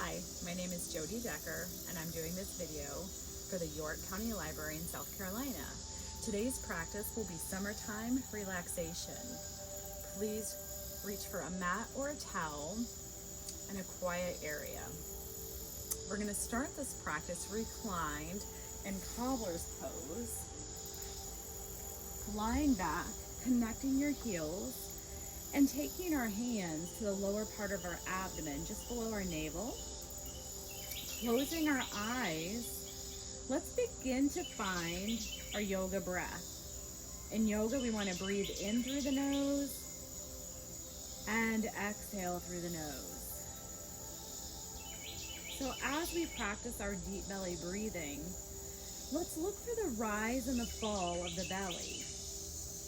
Hi, my name is Jody Decker, and I'm doing this video for the York County Library in South Carolina. Today's practice will be summertime relaxation. Please reach for a mat or a towel and a quiet area. We're going to start this practice reclined in cobbler's pose, lying back, connecting your heels, and taking our hands to the lower part of our abdomen, just below our navel. Closing our eyes, let's begin to find our yoga breath. In yoga, we want to breathe in through the nose and exhale through the nose. So as we practice our deep belly breathing, let's look for the rise and the fall of the belly.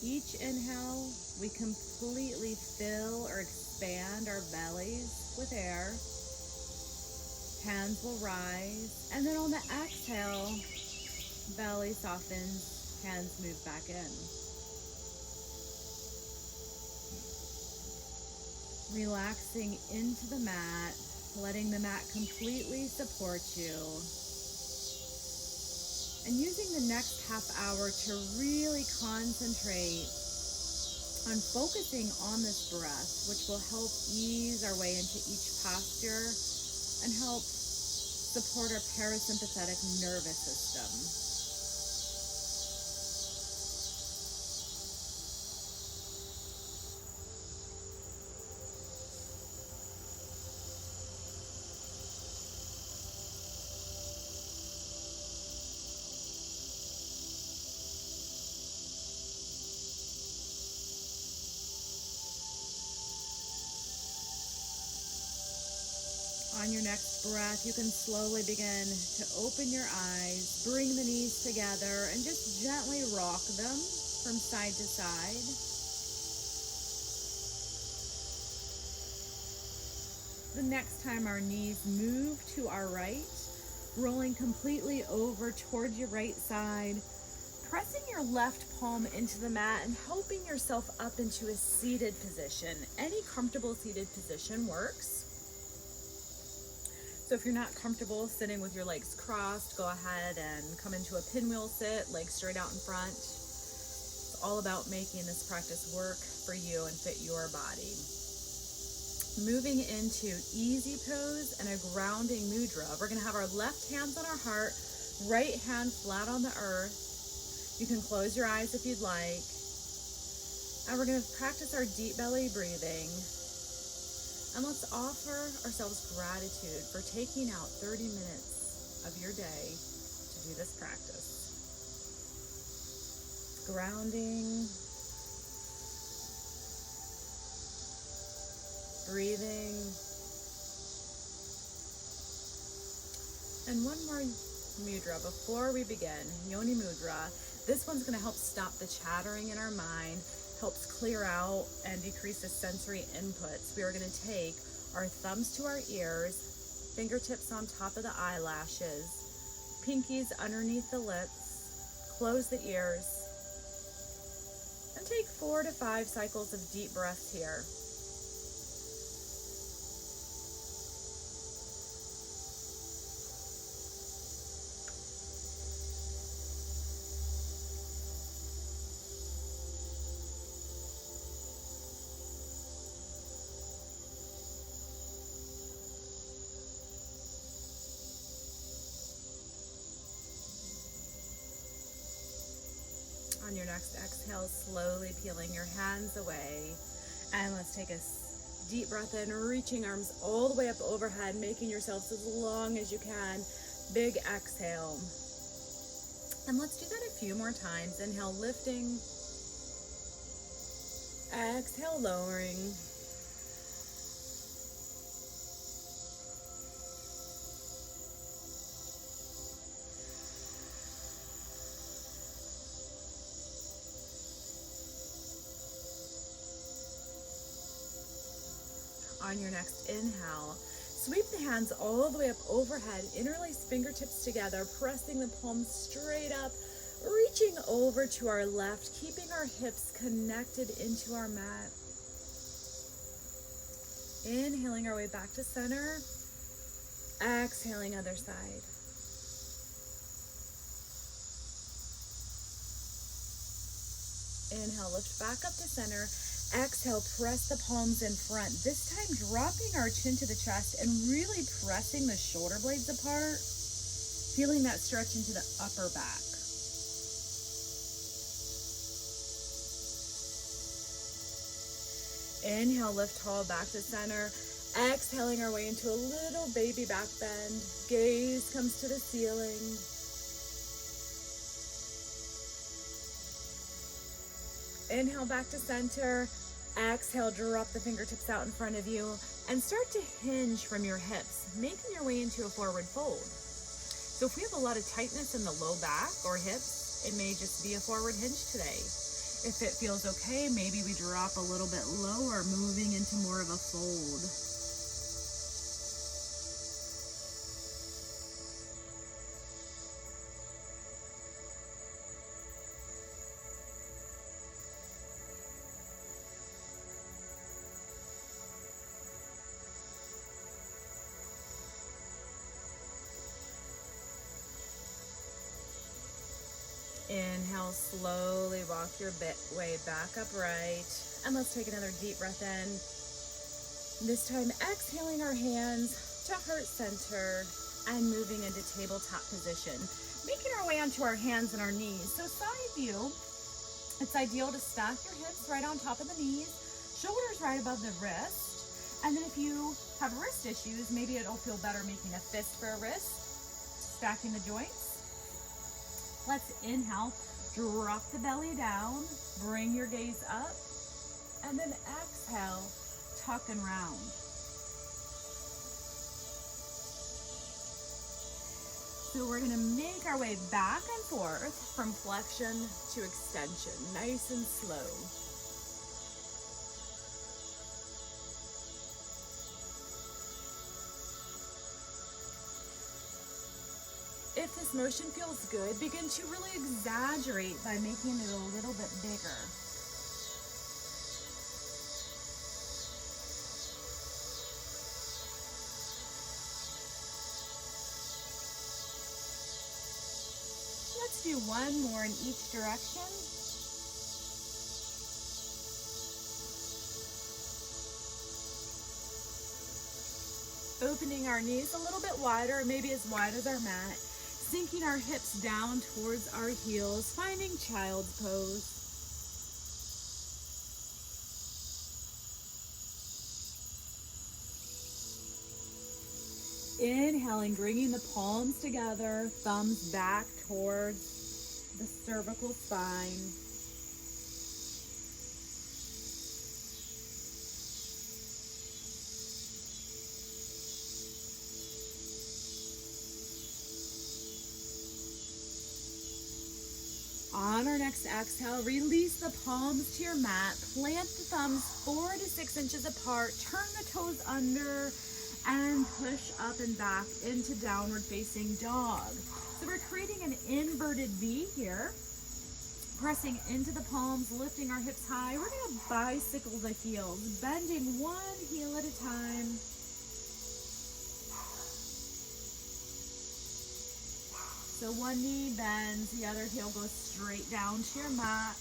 Each inhale, we completely fill or expand our bellies with air. Hands will rise, and then on the exhale, belly softens, hands move back in. Relaxing into the mat, letting the mat completely support you. And using the next half hour to really concentrate on focusing on this breath, which will help ease our way into each posture and help support our parasympathetic nervous system. On your next breath, you can slowly begin to open your eyes, bring the knees together, and just gently rock them from side to side. The next time our knees move to our right, rolling completely over towards your right side, pressing your left palm into the mat and helping yourself up into a seated position. Any comfortable seated position works. So if you're not comfortable sitting with your legs crossed, go ahead and come into a pinwheel sit, legs straight out in front. It's all about making this practice work for you and fit your body. Moving into easy pose and a grounding mudra. We're gonna have our left hands on our heart, right hand flat on the earth. You can close your eyes if you'd like. And we're gonna practice our deep belly breathing. And let's offer ourselves gratitude for taking out 30 minutes of your day to do this practice. Grounding, breathing, and one more mudra before we begin, Yoni Mudra. This one's going to help stop the chattering in our mind, helps clear out and decrease the sensory inputs. We are going to take our thumbs to our ears, fingertips on top of the eyelashes, pinkies underneath the lips, close the ears, and take 4 to 5 cycles of deep breaths here. On your next exhale, slowly peeling your hands away. And let's take a deep breath in, reaching arms all the way up overhead, making yourselves as long as you can. Big exhale. And let's do that a few more times. Inhale, lifting. Exhale, lowering. On your next inhale, sweep the hands all the way up overhead, interlace fingertips together, pressing the palms straight up, reaching over to our left, keeping our hips connected into our mat. Inhaling our way back to center Exhaling other side. Inhale, lift back up to center. Exhale, press the palms in front. This time dropping our chin to the chest and really pressing the shoulder blades apart. Feeling that stretch into the upper back. Inhale, lift tall back to center. Exhaling our way into a little baby back bend. Gaze comes to the ceiling. Inhale back to center. Exhale, drop the fingertips out in front of you and start to hinge from your hips, making your way into a forward fold. So if we have a lot of tightness in the low back or hips, it may just be a forward hinge today. If it feels okay, maybe we drop a little bit lower, moving into more of a fold. Inhale, slowly walk your way back upright. And let's take another deep breath in. This time, exhaling our hands to heart center and moving into tabletop position. Making our way onto our hands and our knees. So side view, it's ideal to stack your hips right on top of the knees, shoulders right above the wrist. And then if you have wrist issues, maybe it'll feel better making a fist for a wrist, stacking the joints. Let's inhale, drop the belly down, bring your gaze up, and then exhale, tuck and round. So we're gonna make our way back and forth from flexion to extension, nice and slow. If this motion feels good, begin to really exaggerate by making it a little bit bigger. Let's do one more in each direction. Opening our knees a little bit wider, maybe as wide as our mat. Sinking our hips down towards our heels, finding child's pose. Inhaling, bringing the palms together, thumbs back towards the cervical spine. On our next exhale, release the palms to your mat, plant the thumbs 4 to 6 inches apart, turn the toes under, and push up and back into downward facing dog. So we're creating an inverted V here, pressing into the palms, lifting our hips high. We're gonna bicycle the heels, bending one heel at a time. So one knee bends, the other heel goes straight down to your mat.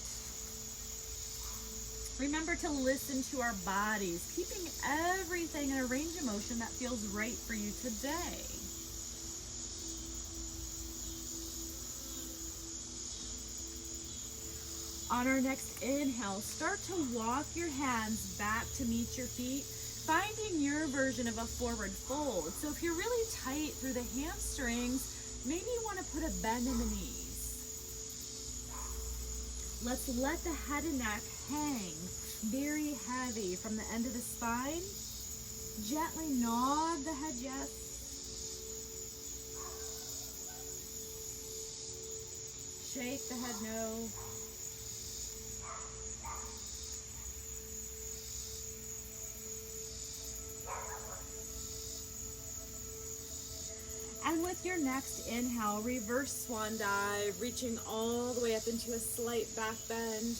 Remember to listen to our bodies, keeping everything in a range of motion that feels right for you today. On our next inhale, start to walk your hands back to meet your feet, finding your version of a forward fold. So if you're really tight through the hamstrings, maybe you want to put a bend in the knees. Let's let the head and neck hang very heavy from the end of the spine. Gently nod the head yes. Shake the head no. And with your next inhale, reverse swan dive, reaching all the way up into a slight back bend.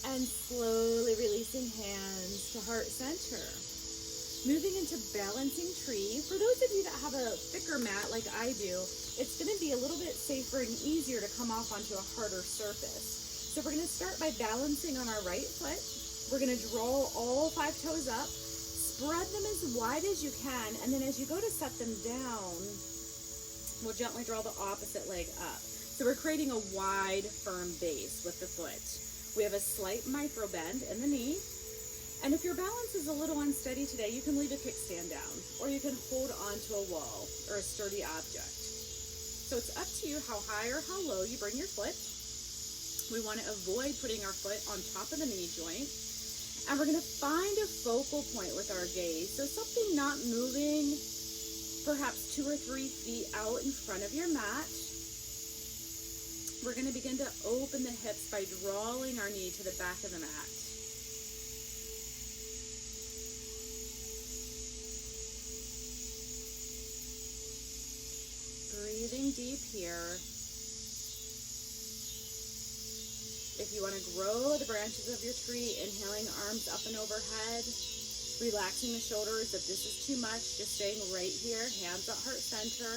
And slowly releasing hands to heart center. Moving into balancing tree. For those of you that have a thicker mat like I do, it's going to be a little bit safer and easier to come off onto a harder surface. So we're going to start by balancing on our right foot. We're going to draw all 5 toes up, spread them as wide as you can, and then as you go to set them down, we'll gently draw the opposite leg up. So we're creating a wide, firm base with the foot. We have a slight micro bend in the knee. And if your balance is a little unsteady today, you can leave a kickstand down, or you can hold onto a wall or a sturdy object. So it's up to you how high or how low you bring your foot. We want to avoid putting our foot on top of the knee joint. And we're going to find a focal point with our gaze. So something not moving perhaps 2 or 3 feet out in front of your mat. We're going to begin to open the hips by drawing our knee to the back of the mat. Breathing deep here. If you want to grow the branches of your tree, inhaling arms up and overhead, relaxing the shoulders. If this is too much, just staying right here, hands at heart center.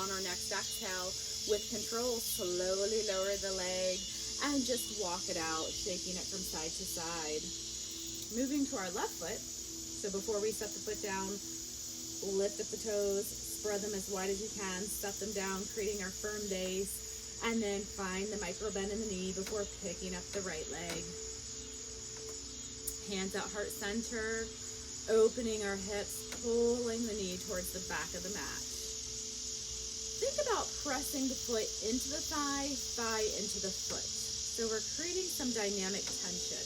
On our next exhale, with control, slowly lower the leg and just walk it out, shaking it from side to side. Moving to our left foot. So before we set the foot down, lift up the toes, spread them as wide as you can, set them down, creating our firm base. And then find the micro bend in the knee before picking up the right leg. Hands at heart center, opening our hips, pulling the knee towards the back of the mat. Think about pressing the foot into the thigh, thigh into the foot. So we're creating some dynamic tension.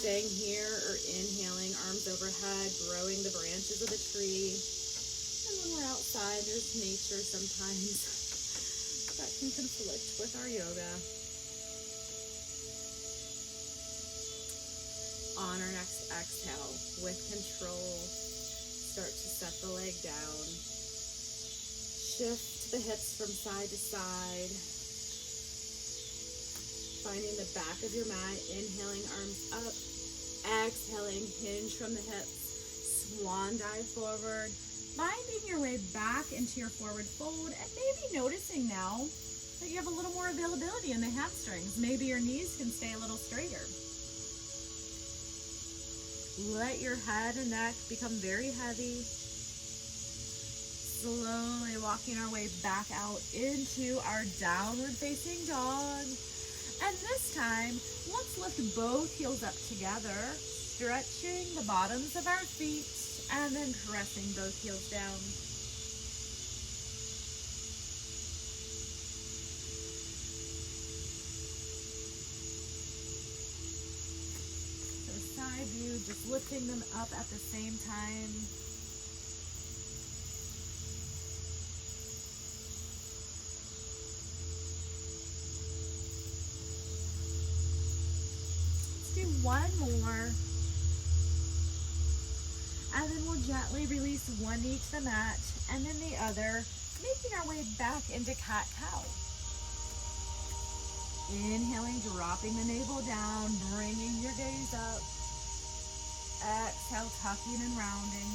Staying here or inhaling, arms overhead, growing the branches of the tree. And when we're outside, there's nature sometimes that can conflict with our yoga. On our next exhale, with control, start to set the leg down. Shift the hips from side to side. Finding the back of your mat, inhaling arms up, exhaling, hinge from the hips, swan dive forward. Finding your way back into your forward fold, and maybe noticing now that you have a little more availability in the hamstrings. Maybe your knees can stay a little straighter. Let your head and neck become very heavy. Slowly walking our way back out into our downward facing dog. And this time, let's lift both heels up together, stretching the bottoms of our feet, and then pressing both heels down. So side view, just lifting them up at the same time. Let's do one more. And then we'll gently release one knee to the mat and then the other, making our way back into cat-cow. Inhaling, dropping the navel down, bringing your gaze up. Exhale, tucking and rounding.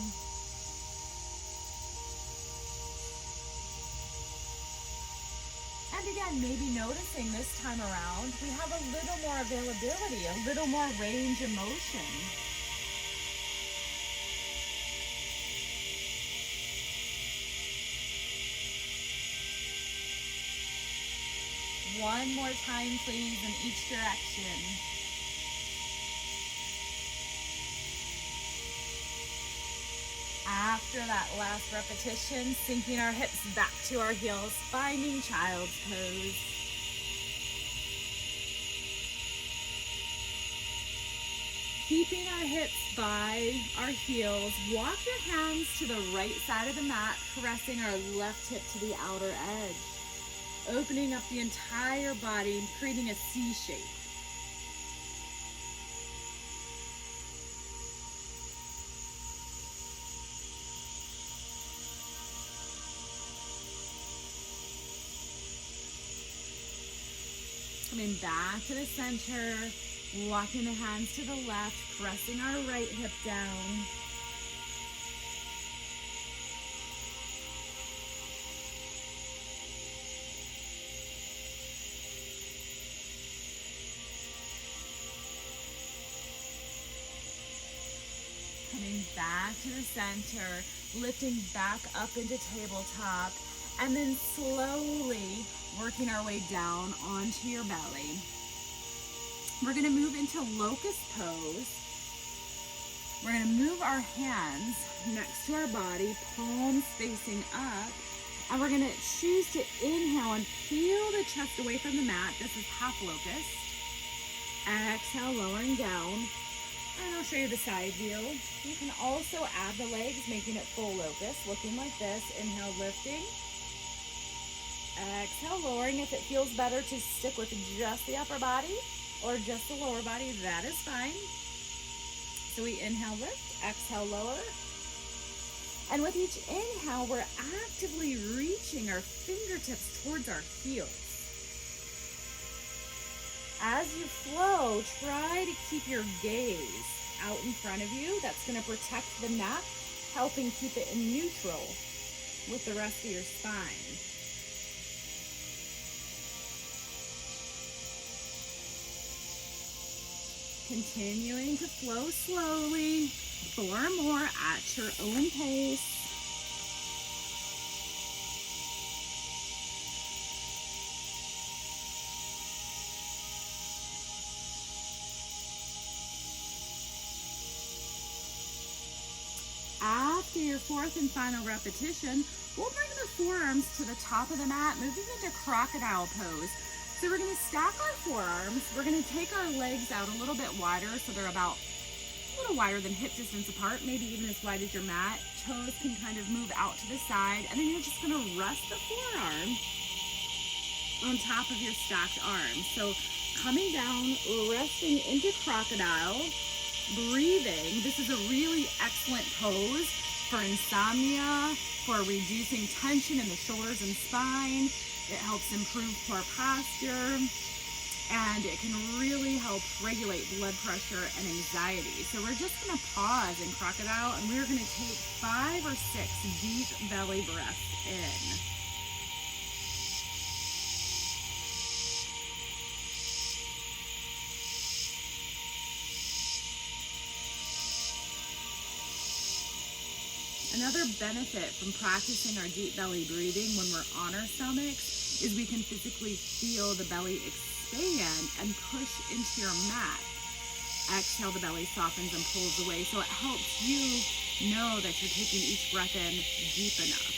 And again, maybe noticing this time around, we have a little more availability, a little more range of motion. One more time, please, in each direction. After that last repetition, sinking our hips back to our heels, finding child's pose. Keeping our hips by our heels, walk your hands to the right side of the mat, pressing our left hip to the outer edge. Opening up the entire body and creating a C shape. Coming back to the center, Walking the hands to the left, pressing our right hip down. Coming back to the center, lifting back up into tabletop, and then slowly working our way down onto your belly. We're going to move into locust pose. We're going to move our hands next to our body, palms facing up, and we're going to choose to inhale and peel the chest away from the mat. This is half locust. Exhale, lowering down. And I'll show you the side view. You can also add the legs, making it full locust, looking like this. Inhale, lifting. Exhale, lowering. If it feels better to stick with just the upper body or just the lower body, that is fine. So we inhale, lift, exhale, lower. And with each inhale, we're actively reaching our fingertips towards our heels. As you flow, try to keep your gaze out in front of you. That's going to protect the neck, helping keep it in neutral with the rest of your spine. Continuing to flow slowly, 4 more at your own pace. After your 4th and final repetition, we'll bring the forearms to the top of the mat, moving into crocodile pose. So we're going to stack our forearms. We're going to take our legs out a little bit wider, so they're about a little wider than hip distance apart, maybe even as wide as your mat. Toes can kind of move out to the side, and then you're just going to rest the forearm on top of your stacked arms. So coming down, resting into crocodile. Breathing. This is a really excellent pose for insomnia, for reducing tension in the shoulders and spine. It helps improve core posture, and it can really help regulate blood pressure and anxiety. So we're just going to pause in crocodile, and we're going to take 5 or 6 deep belly breaths in. Another benefit from practicing our deep belly breathing when we're on our stomachs is we can physically feel the belly expand and push into your mat. Exhale, the belly softens and pulls away, so it helps you know that you're taking each breath in deep enough.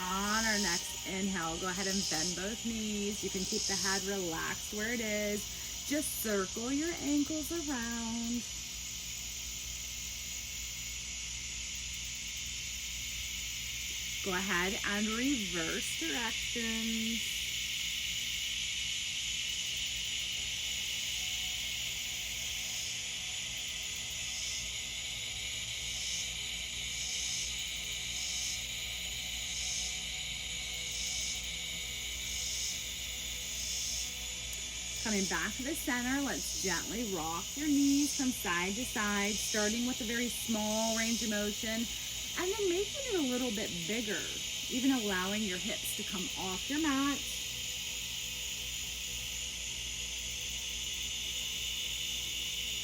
On our next inhale, go ahead and bend both knees. You can keep the head relaxed where it is. Just circle your ankles around. Go ahead and reverse directions. Coming back to the center, let's gently rock your knees from side to side, starting with a very small range of motion, and then making it a little bit bigger, even allowing your hips to come off your mat.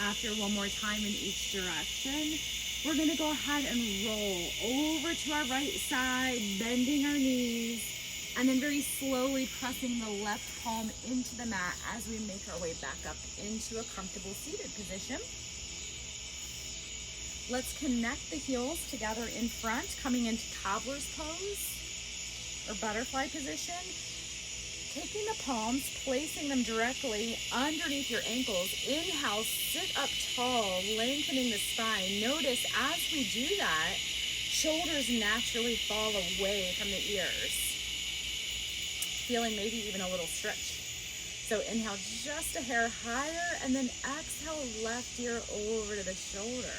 After one more time in each direction, we're going to go ahead and roll over to our right side, bending our knees, and then very slowly pressing the left palm into the mat as we make our way back up into a comfortable seated position. Let's connect the heels together in front, coming into cobbler's pose or butterfly position. Taking the palms, placing them directly underneath your ankles. Inhale, sit up tall, lengthening the spine. Notice as we do that, shoulders naturally fall away from the ears. Feeling maybe even a little stretch. So inhale just a hair higher, and then exhale left ear over to the shoulder.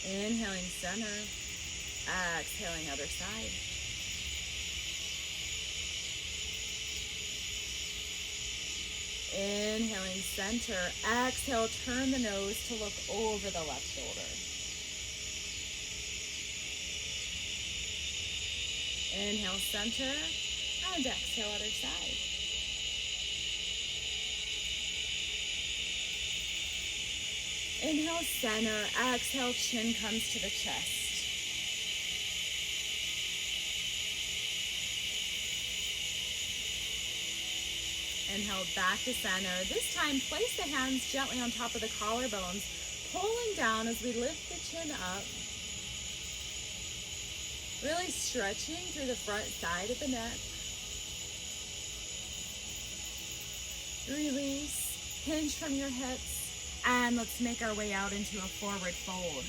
Inhaling center, exhaling other side. Inhaling center, exhale, turn the nose to look over the left shoulder. Inhale center, and exhale other side. Inhale center, exhale, chin comes to the chest. Inhale back to center. This time, place the hands gently on top of the collarbones, pulling down as we lift the chin up. Really stretching through the front side of the neck. Release, hinge from your hips, and let's make our way out into a forward fold.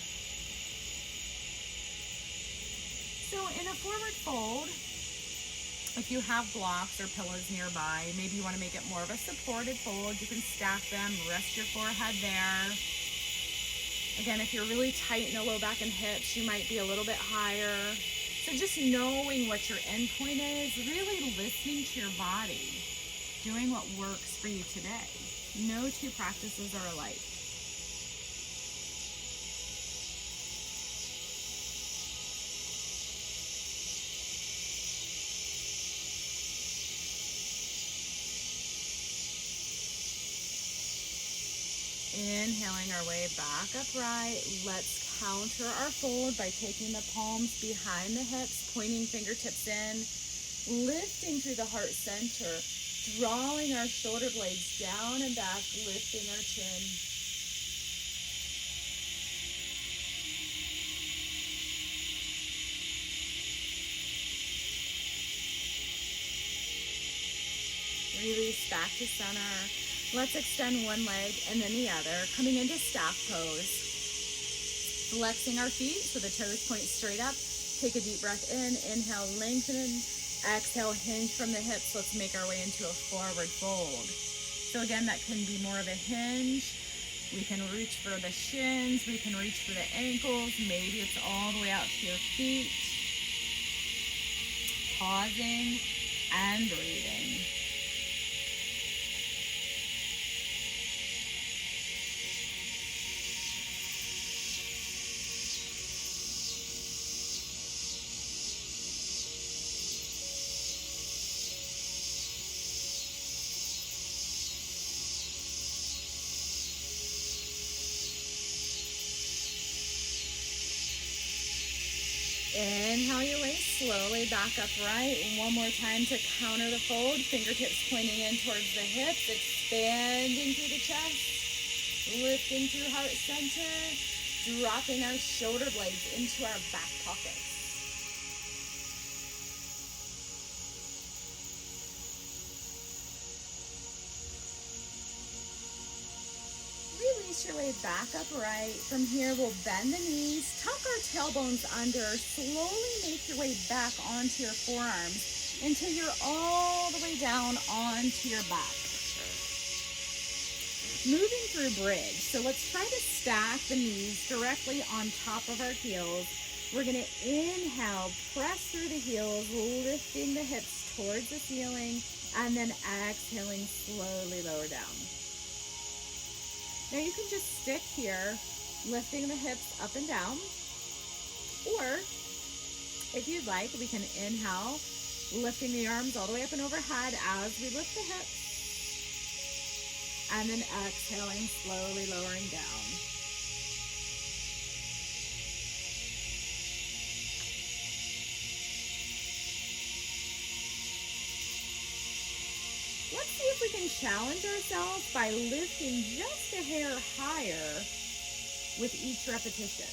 So in a forward fold, if you have blocks or pillows nearby, maybe you want to make it more of a supported fold. You can stack them, rest your forehead there. Again, if you're really tight in the low back and hips, you might be a little bit higher. So just knowing what your endpoint is, really listening to your body, doing what works for you today. No two practices are alike. Inhaling our way back upright. Let's counter our fold by taking the palms behind the hips, pointing fingertips in, lifting through the heart center, drawing our shoulder blades down and back, lifting our chin. Release back to center. Let's extend one leg and then the other, coming into staff pose. Flexing our feet so the toes point straight up. Take a deep breath in, inhale, lengthen. Exhale, hinge from the hips. Let's make our way into a forward fold. So again, that can be more of a hinge. We can reach for the shins. We can reach for the ankles. Maybe it's all the way out to your feet. Pausing and breathing. Inhale your way slowly back upright. One more time to counter the fold. Fingertips pointing in towards the hips, expanding through the chest, lifting through heart center, dropping our shoulder blades into our back pockets. Release your way back upright. From here, we'll bend the knees, tuck our tailbones under, slowly make your way back onto your forearms until you're all the way down onto your back. Moving through bridge. So let's try to stack the knees directly on top of our heels. We're going to inhale, press through the heels, lifting the hips towards the ceiling, and then exhaling, slowly lower down. Now you can just stick here, lifting the hips up and down, or if you'd like, we can inhale, lifting the arms all the way up and overhead as we lift the hips, and then exhaling, slowly lowering down. Let's see if we can challenge ourselves by lifting just a hair higher with each repetition.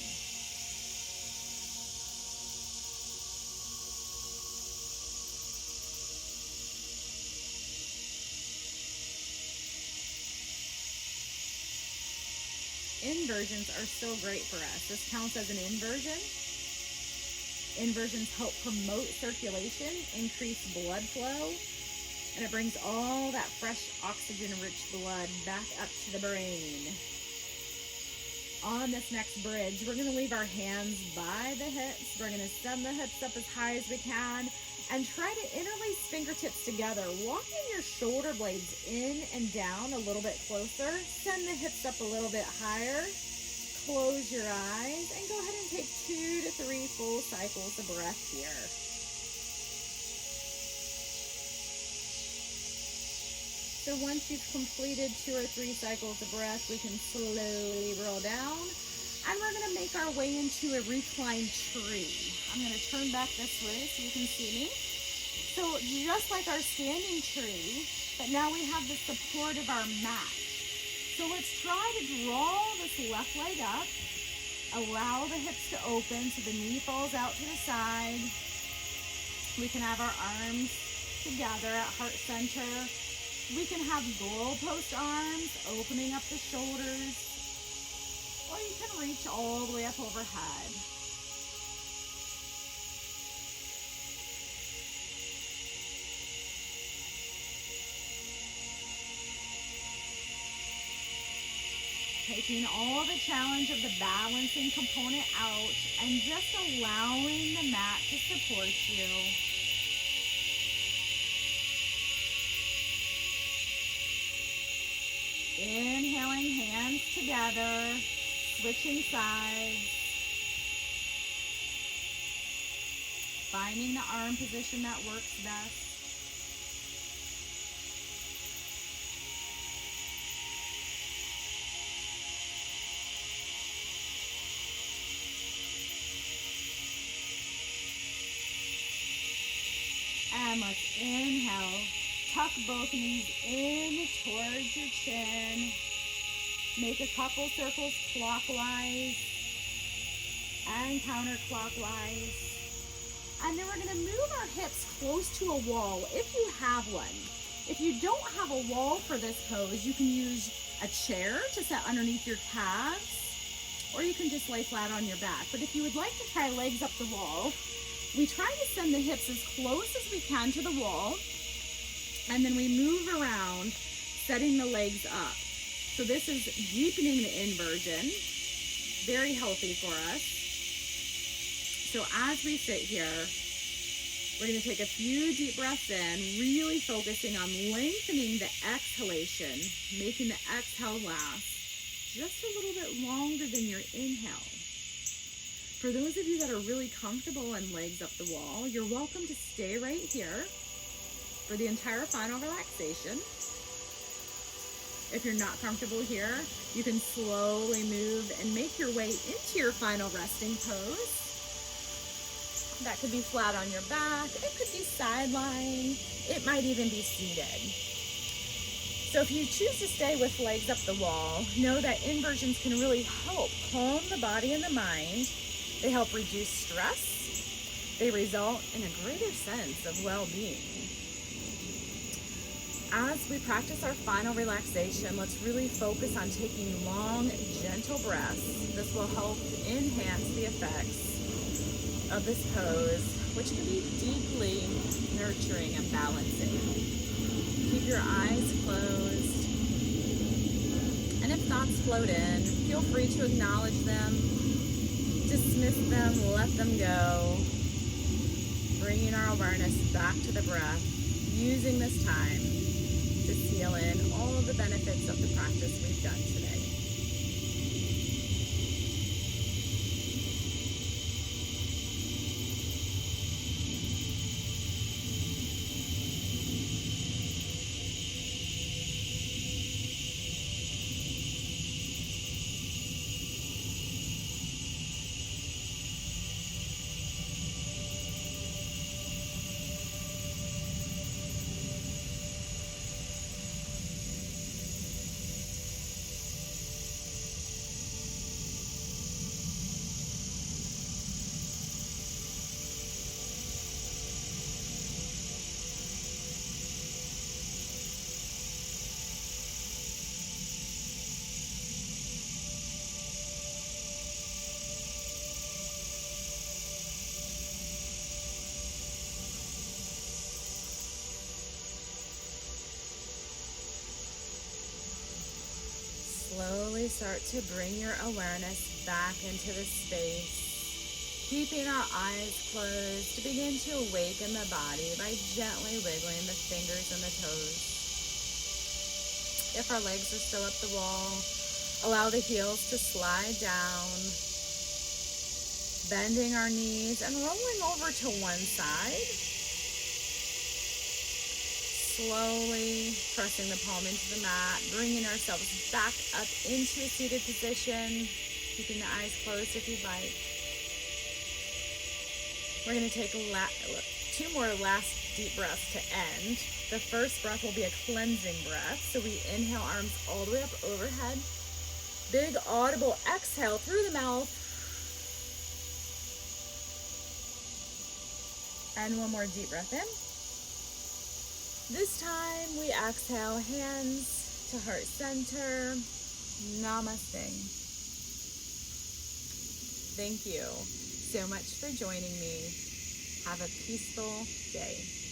Inversions are so great for us. This counts as an inversion. Inversions help promote circulation, increase blood flow, and it brings all that fresh oxygen-rich blood back up to the brain. On this next bridge, we're going to leave our hands by the hips. We're going to send the hips up as high as we can and try to interlace fingertips together, walking your shoulder blades in and down a little bit closer. Send the hips up a little bit higher. Close your eyes and go ahead and take 2 to 3 full cycles of breath here. So once you've completed 2 or 3 cycles of breath, we can slowly roll down, and we're going to make our way into a reclined tree. I'm going to turn back this way so you can see me. So just like our standing tree, but now we have the support of our mat. So let's try to draw this left leg up, allow the hips to open so the knee falls out to the side. We can have our arms together at heart center. We can have goalpost arms, opening up the shoulders, or you can reach all the way up overhead. Taking all the challenge of the balancing component out and just allowing the mat to support you. Inhaling, hands together, switching sides. Finding the arm position that works best. And let's inhale. Tuck both knees in towards your chin. Make a couple circles clockwise and counterclockwise. And then we're going to move our hips close to a wall if you have one. If you don't have a wall for this pose, you can use a chair to set underneath your calves, or you can just lay flat on your back. But if you would like to try legs up the wall, we try to send the hips as close as we can to the wall. And then we move around, setting the legs up. So this is deepening the inversion, very healthy for us. So as we sit here, we're going to take a few deep breaths in, really focusing on lengthening the exhalation, making the exhale last just a little bit longer than your inhale. For those of you that are really comfortable in legs up the wall, you're welcome to stay right here for the entire final relaxation. If you're not comfortable here, you can slowly move and make your way into your final resting pose. That could be flat on your back, it could be sideline, it might even be seated. So if you choose to stay with legs up the wall, know that inversions can really help calm the body and the mind. They help reduce stress. They result in a greater sense of well-being. As we practice our final relaxation, let's really focus on taking long, gentle breaths. This will help enhance the effects of this pose, which can be deeply nurturing and balancing. Keep your eyes closed. And if thoughts float in, feel free to acknowledge them, dismiss them, let them go. Bringing our awareness back to the breath, using this time to seal in all of the benefits of the practice we've done today. start to bring your awareness back into the space, keeping our eyes closed, to begin to awaken the body by gently wiggling the fingers and the toes. If our legs are still up the wall, allow the heels to slide down, bending our knees and rolling over to one side. Slowly pressing the palm into the mat, bringing ourselves back up into a seated position, keeping the eyes closed if you'd like. We're going to take 2 more last deep breaths to end. The first breath will be a cleansing breath. So we inhale, arms all the way up overhead. Big audible exhale through the mouth. And one more deep breath in. This time we exhale, hands to heart center. Namaste. Thank you so much for joining me. Have a peaceful day.